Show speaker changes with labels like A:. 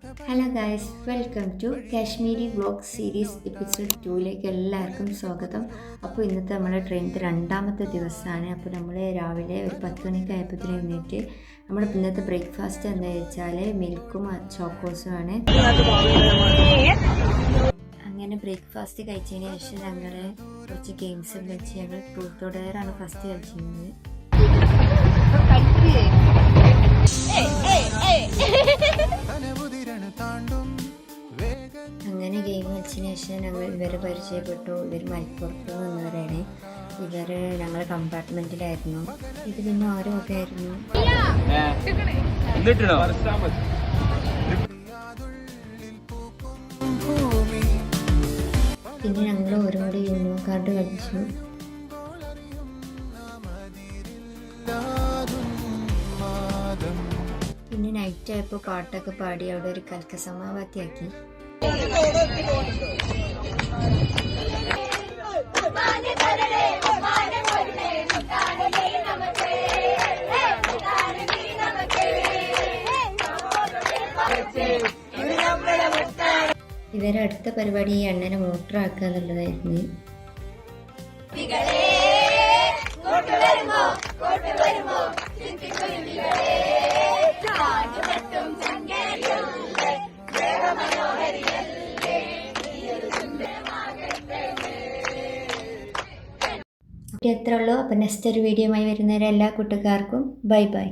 A: Hello guys, welcome to Kashmiri vlog series episode 2ലേക്ക് എല്ലാവർക്കും സ്വാഗതം. അപ്പോൾ ഇന്നത്തെ നമ്മുടെ ട്രെയിനിൻ്റെ രണ്ടാമത്തെ ദിവസമാണ്. അപ്പോൾ നമ്മൾ രാവിലെ ഒരു 10 മണിക്കായപ്പോൾ എഴുന്നേറ്റ് നമ്മുടെ ഇന്നത്തെ ബ്രേക്ക്ഫാസ്റ്റ് എന്താ വെച്ചാൽ മിൽക്കും ചോക്കോസുമാണ്. അങ്ങനെ ബ്രേക്ക്ഫാസ്റ്റ് കഴിച്ചതിന് ശേഷം ഞങ്ങൾ കുറച്ച് ഗെയിംസ് കളിച്ച് ഞങ്ങൾ ട്രൂത്ത് ഓർ ഡെയർ ആണ് ഫസ്റ്റ് കളിച്ചിരുന്നത്. അങ്ങനെ ഗെയിം കളിച്ചതിന് ശേഷം ഞങ്ങൾ ഇവരെ പരിചയപ്പെട്ടു. ഇവർ മലപ്പുറത്ത് നിന്നവരാണ്. ഇവർ ഞങ്ങൾ കമ്പാർട്ട്മെന്റിലായിരുന്നു. ഇത് പിന്നെ ഓരോ ഒക്കെ ആയിരുന്നു. പിന്നെ ഞങ്ങൾ ഓരോരോ യൂണോ കാർഡ് കളിച്ചു. പിന്നെ നൈറ്റ് ആയപ്പോൾ പാട്ടൊക്കെ പാടി അവിടെ ഒരു കൽക്ക സമാവാത്തിയാക്കി. ഇവരെ അടുത്ത പരിപാടി ഈ അണ്ണനെ മോട്ടർ ആക്കുക എന്നുള്ളതായിരുന്നു. എത്ര ഉള്ളൂ. അപ്പം നെക്സ്റ്റ് ഒരു വീഡിയോയുമായി വരുന്നവരെ എല്ലാ കൂട്ടുകാർക്കും ബൈ ബൈ.